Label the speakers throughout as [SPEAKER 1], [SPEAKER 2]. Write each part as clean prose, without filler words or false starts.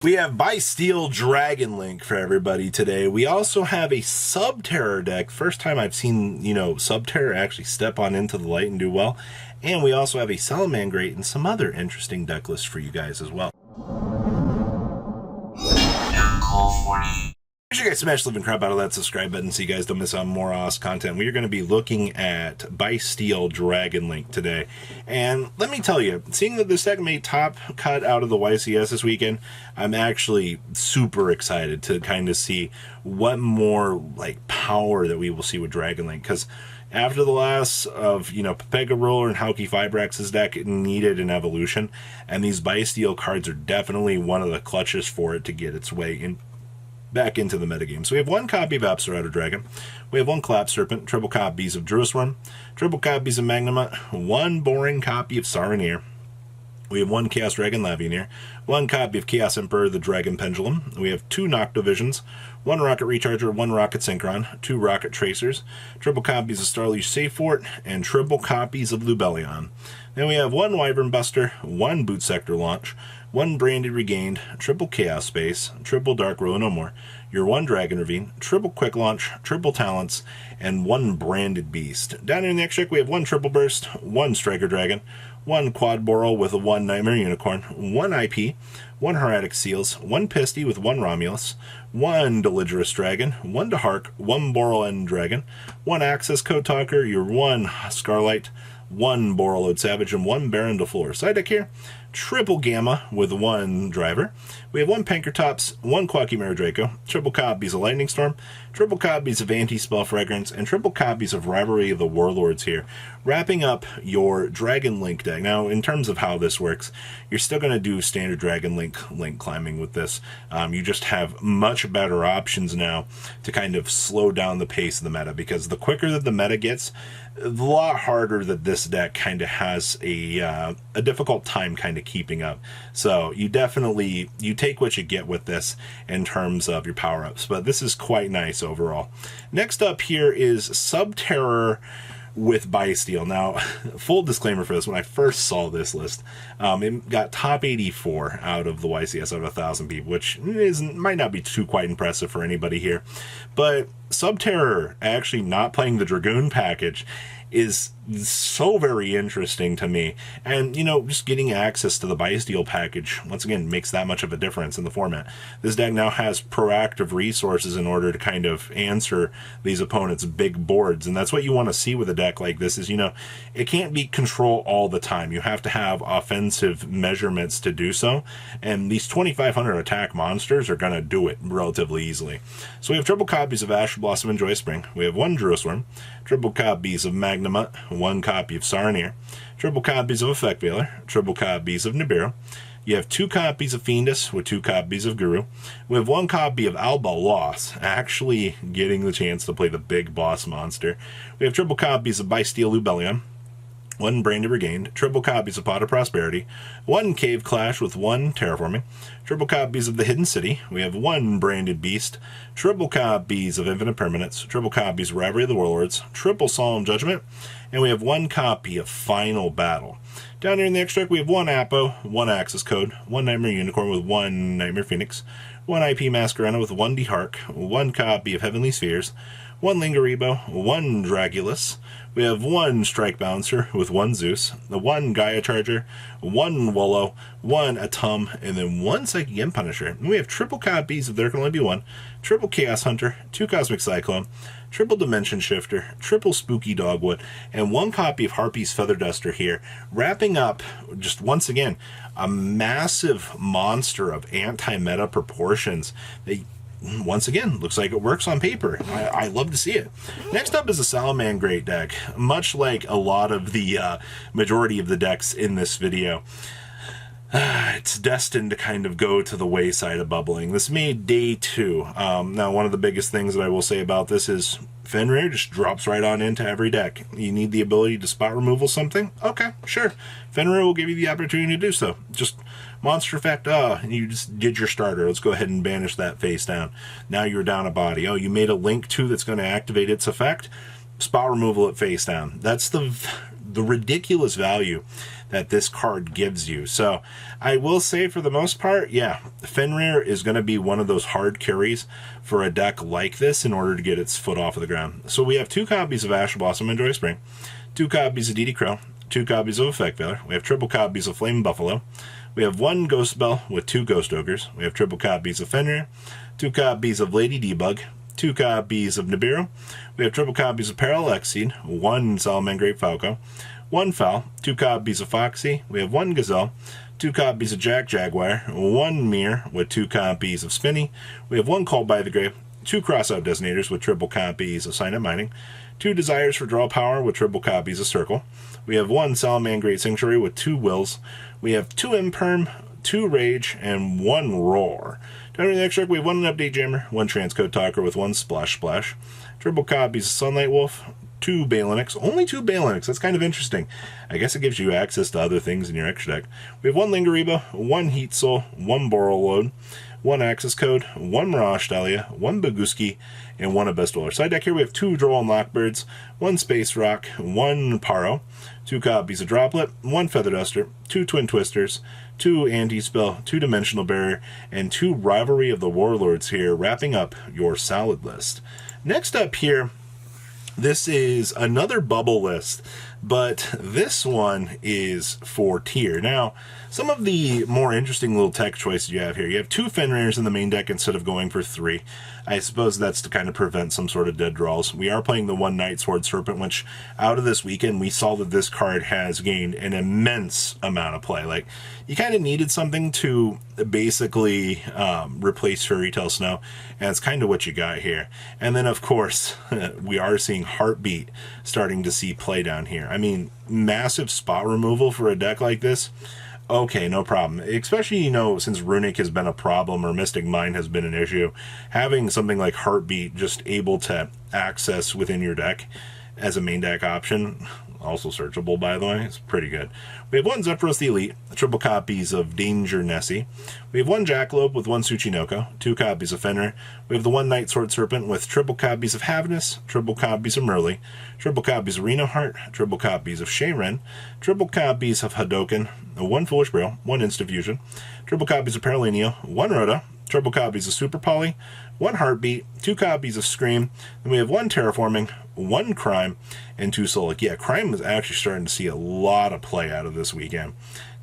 [SPEAKER 1] We have Bystial Dragon Link for everybody today. We also have a Subterror deck. First time I've seen, Subterror actually step on into the light and do well. And we also have a Salamangreat and some other interesting deck lists for you guys as well. Make sure you guys smash the living crap out of that subscribe button so you guys don't miss out on more awesome content. We are going to be looking at Bystial Dragon Link today. And let me tell you, seeing that this deck made top cut out of the YCS this weekend, I'm actually super excited to kind of see what more power that we will see with Dragon Link. Because after the loss of, Pepega Roller and Hauki Fibrax's deck, it needed an evolution. And these Bystial cards are definitely one of the clutches for it to get its way in back into the metagame. So we have one copy of Absolute Dragon, we have one Collapse Serpent, triple copies of Druisworm, triple copies of Magnamut, one boring copy of Saronir, we have one Chaos Dragon Lavioneer, one copy of Chaos Emperor the Dragon Pendulum, we have two Noctovisions, one Rocket Recharger, one Rocket Synchron, two Rocket Tracers, triple copies of Starleaf Safefort, and triple copies of Lubellion. Then we have one Wyvern Buster, one Boot Sector Launch, one Branded Regained, triple Chaos Space, triple Dark Row No More, your one Dragon Ravine, triple Quick Launch, triple Talents, and one Branded Beast. Down in the next trick we have one Triple Burst, one Striker Dragon, one Quad Boral with a one Nightmare Unicorn, one IP, one Hieratic Seals, one Pisty with one Romulus, one Deligerous Dragon, one Dehark, one Boral End Dragon, one Access Code Talker, your one Scarlight, one Borreload Savage, and one Baron DeFleur. Side deck here, triple Gamma with one Driver. We have one Pankratops, one Quacky Draco, triple copies of Lightning Storm, triple copies of Anti-Spell Fragrance, and triple copies of Rivalry of the Warlords here, wrapping up your Dragon Link deck. Now, in terms of how this works, you're still going to do standard Dragon Link climbing with this. You just have much better options now to kind of slow down the pace of the meta, because the quicker that the meta gets, the lot harder that this deck kind of has a difficult time kind of keeping up. So you definitely, you take what you get with this in terms of your power-ups, but this is quite nice overall. Next up here is Subterror with Bystial. Now, full disclaimer for this, when I first saw this list, it got top 84 out of the YCS out of 1,000 people, which might not be too quite impressive for anybody here. But Subterror actually not playing the Dragoon package is so very interesting to me. And, just getting access to the Bystial package, once again, makes that much of a difference in the format. This deck now has proactive resources in order to kind of answer these opponents' big boards. And that's what you want to see with a deck like this is, it can't be control all the time. You have to have offensive measurements to do so. And these 2,500 attack monsters are going to do it relatively easily. So we have triple copies of Ash Blossom and Joy Spring. We have one Druisworm, triple copies of Magnamut, one copy of Saronir, triple copies of Effect Veiler, triple copies of Nibiru. You have two copies of Fiendus with two copies of Guru. We have one copy of Alba Loss, actually getting the chance to play the big boss monster. We have triple copies of Bystial Lubellion, one Branded Regained, triple copies of Pot of Prosperity, one Cave Clash with one Terraforming, triple copies of The Hidden City, we have one Branded Beast, triple copies of Infinite Permanence, triple copies of Rivalry of the Warlords, triple Solemn Judgment, and we have one copy of Final Battle. Down here in the extract, we have one Apo, one Access Code, one Nightmare Unicorn with one Nightmare Phoenix, one IP Masquerena with one Dehark, one copy of Heavenly Spheres, one Lingaribo, one Dragulus. We have one Strike Bouncer with one Zeus, the one Gaia Charger, one Wollo, one Atum, and then one Psychic Imp Punisher. And we have triple copies of There Can Only Be One, triple Chaos Hunter, two Cosmic Cyclone, triple Dimension Shifter, triple Spooky Dogwood, and one copy of Harpy's Feather Duster here, wrapping up, just once again, a massive monster of anti-meta proportions. Once again, looks like it works on paper. I love to see it. Next up is a Salamangreat deck. Much like a lot of the majority of the decks in this video, it's destined to kind of go to the wayside of bubbling. This made day 2. Now, one of the biggest things that I will say about this is Fenrir just drops right on into every deck. You need the ability to spot removal something? Okay, sure. Fenrir will give you the opportunity to do so. Just monster effect, you just did your starter. Let's go ahead and banish that face down. Now you're down a body. Oh, you made a link 2 that's going to activate its effect? Spot removal at face down. That's the the ridiculous value that this card gives you. So I will say, for the most part, yeah, Fenrir is going to be one of those hard carries for a deck like this in order to get its foot off of the ground. So we have 2 copies of Ash Blossom and Joy Spring, 2 copies of DD Crow, 2 copies of Effect Veiler. We have triple copies of Flame Buffalo. We have 1 Ghost Bell with 2 Ghost Ogres. We have triple copies of Fenrir, 2 copies of Lady Debug, 2 copies of Nibiru. We have triple copies of Parallel Exceed, 1 Salamangreat Falco, 1 Fowl, 2 copies of Foxy. We have 1 Gazelle, 2 copies of Jack Jaguar, 1 Mirror with 2 copies of Spinny. We have 1 Called by the Grave, 2 Crossout Detonators with triple copies of Sign Up Mining, 2 Desires for Draw Power with triple copies of Circle. We have 1 Salamangreat Sanctuary with 2 Wills. We have 2 Imperm, 2 Rage, and 1 Roar. Down in the next deck, we have 1 Update Jammer, 1 Transcode Talker with 1 Splash Splash, triple copies of Sunlight Wolf, 2 Balinix, only 2 Balinix, that's kind of interesting. I guess it gives you access to other ththings in your extra deck. We have 1 Lingariba, 1 Heat Soul, 1 Borreload, 1 Access Code, 1 Mirage Dahlia, 1 Baguski, and 1 Bystial. Side deck here we have 2 Droll and Lockbirds, 1 Space Rock, 1 Paro, 2 copies of Droplet, 1 Feather Duster, 2 Twin Twisters, 2 Anti-Spell, 2 Dimensional Barrier, and 2 Rivalry of the Warlords here, wrapping up your solid list. Next up here, this is another bubble list, but this one is for tier. Now, some of the more interesting little tech choices you have here. You have 2 Fenrirs in the main deck instead of going for 3. I suppose that's to kind of prevent some sort of dead draws. We are playing the 1 Night Sword Serpent, which out of this weekend, we saw that this card has gained an immense amount of play. Like, you kind of needed something to basically replace Fairy Tale Snow, and it's kind of what you got here. And then, of course, we are seeing Heartbeat starting to see play down here. I mean, massive spot removal for a deck like this. Okay, no problem. Especially, you know, since Runic has been a problem or Mystic Mind has been an issue, having something like Heartbeat just able to access within your deck as a main deck option, also searchable, by the way, it's pretty good. We have 1 Zephyros the Elite, triple copies of Danger Nessie. We have 1 Jackalope with 1 Tsuchinoko, 2 copies of Fenrir. We have the 1 Night Sword Serpent with triple copies of Havnus, triple copies of Merly, triple copies of Reno Heart, triple copies of Shayren, triple copies of Hadoken, 1 Foolish Burial, 1 Instafusion, triple copies of Paralineo, 1 Rhoda, triple copies of Super Poly, 1 Heartbeat, 2 copies of Scream, and we have 1 Terraforming, 1 Crime, and 2 Solic. Yeah, Crime is actually starting to see a lot of play out of this weekend.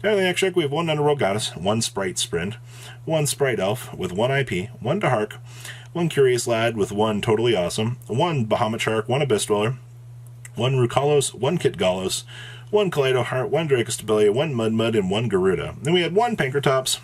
[SPEAKER 1] Down in the next deck, we have 1 Underworld Goddess, 1 Sprite Sprint, 1 Sprite Elf with 1 IP, 1 Dahark, 1 Curious Lad with 1 Totally Awesome, 1 Bahamut Shark, 1 Abyss Dweller, 1 Rukalos, 1 Kit Gallos, 1 Kaleido Heart, 1 Dracostabelia, 1 Mudmud, and 1 Garuda. Then we had 1 Pankratops,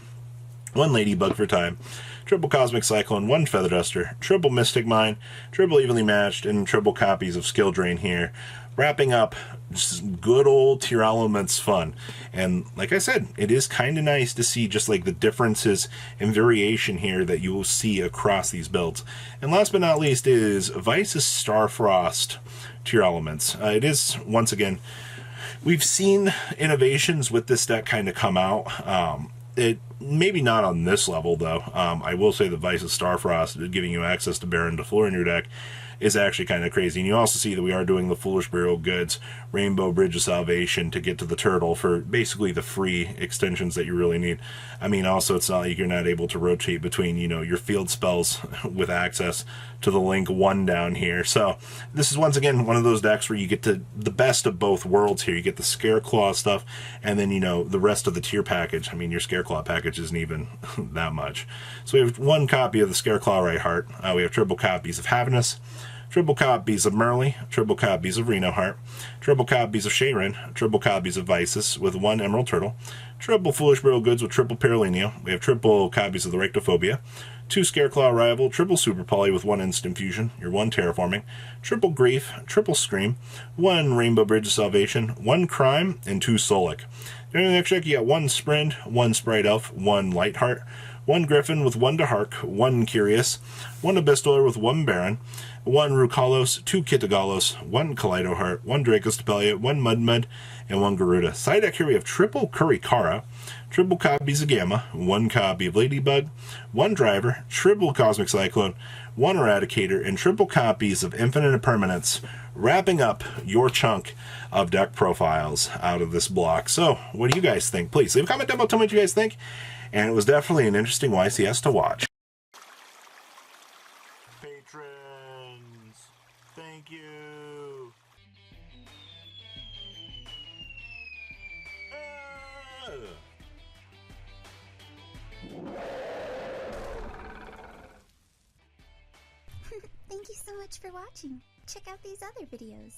[SPEAKER 1] 1 Ladybug for Time, triple Cosmic Cyclone, 1 Feather Duster, triple Mystic Mine, triple Evenly Matched, and triple copies of Skill Drain here. Wrapping up just good old Tier Elements fun. And like I said, it is kind of nice to see just like the differences and variation here that you will see across these builds. And last but not least is Vyce's Starfrost Tier Elements. It is, once again, we've seen innovations with this deck kind of come out. It maybe not on this level, though. I will say that Vyce's Starfrost, giving you access to Baron to Floor in your deck, is actually kind of crazy. And you also see that we are doing the Foolish Burial Goods, Rainbow Bridge of Salvation to get to the Turtle for basically the free extensions that you really need. I mean, also, it's not like you're not able to rotate between, you know, your field spells with access to the Link 1 down here. So this is, once again, one of those decks where you get to the best of both worlds here. You get the Scareclaw stuff, and then, you know, the rest of the tier package. I mean, your Scareclaw package isn't even that much. So we have 1 copy of the Scareclaw Right Heart. We have triple copies of Havnus, triple copies of Merly, triple copies of Reno Heart, triple copies of Shayren, triple copies of Vysis with 1 Emerald Turtle, triple Foolish Burial Goods with triple Paralineo. We have triple copies of the Rectophobia, 2 Scareclaw Rival, triple Super Poly with 1 Instant Fusion, your 1 Terraforming, triple Grief, triple Scream, 1 Rainbow Bridge of Salvation, 1 Crime, and 2 Solic. During the next deck, you got 1 Sprint, 1 Sprite Elf, 1 Lightheart, 1 Griffin with 1 Dahark, 1 Curious, 1 Abyss Dweller with 1 Baron, 1 Rukalos, 2 Kitagalos, 1 Kaleido Heart, 1 Dracostapelia, 1 Mudmud, and 1 Garuda. Side deck here we have triple Kurikara, triple copies of Gamma, 1 copy of Ladybug, 1 Driver, triple Cosmic Cyclone, 1 Eradicator, and triple copies of Infinite Impermanence, wrapping up your chunk of deck profiles out of this block. So, what do you guys think? Please leave a comment down below, tell me what you guys think. And it was definitely an interesting YCS to watch. Patrons, thank you.
[SPEAKER 2] Thank you so much for watching. Check out these other videos.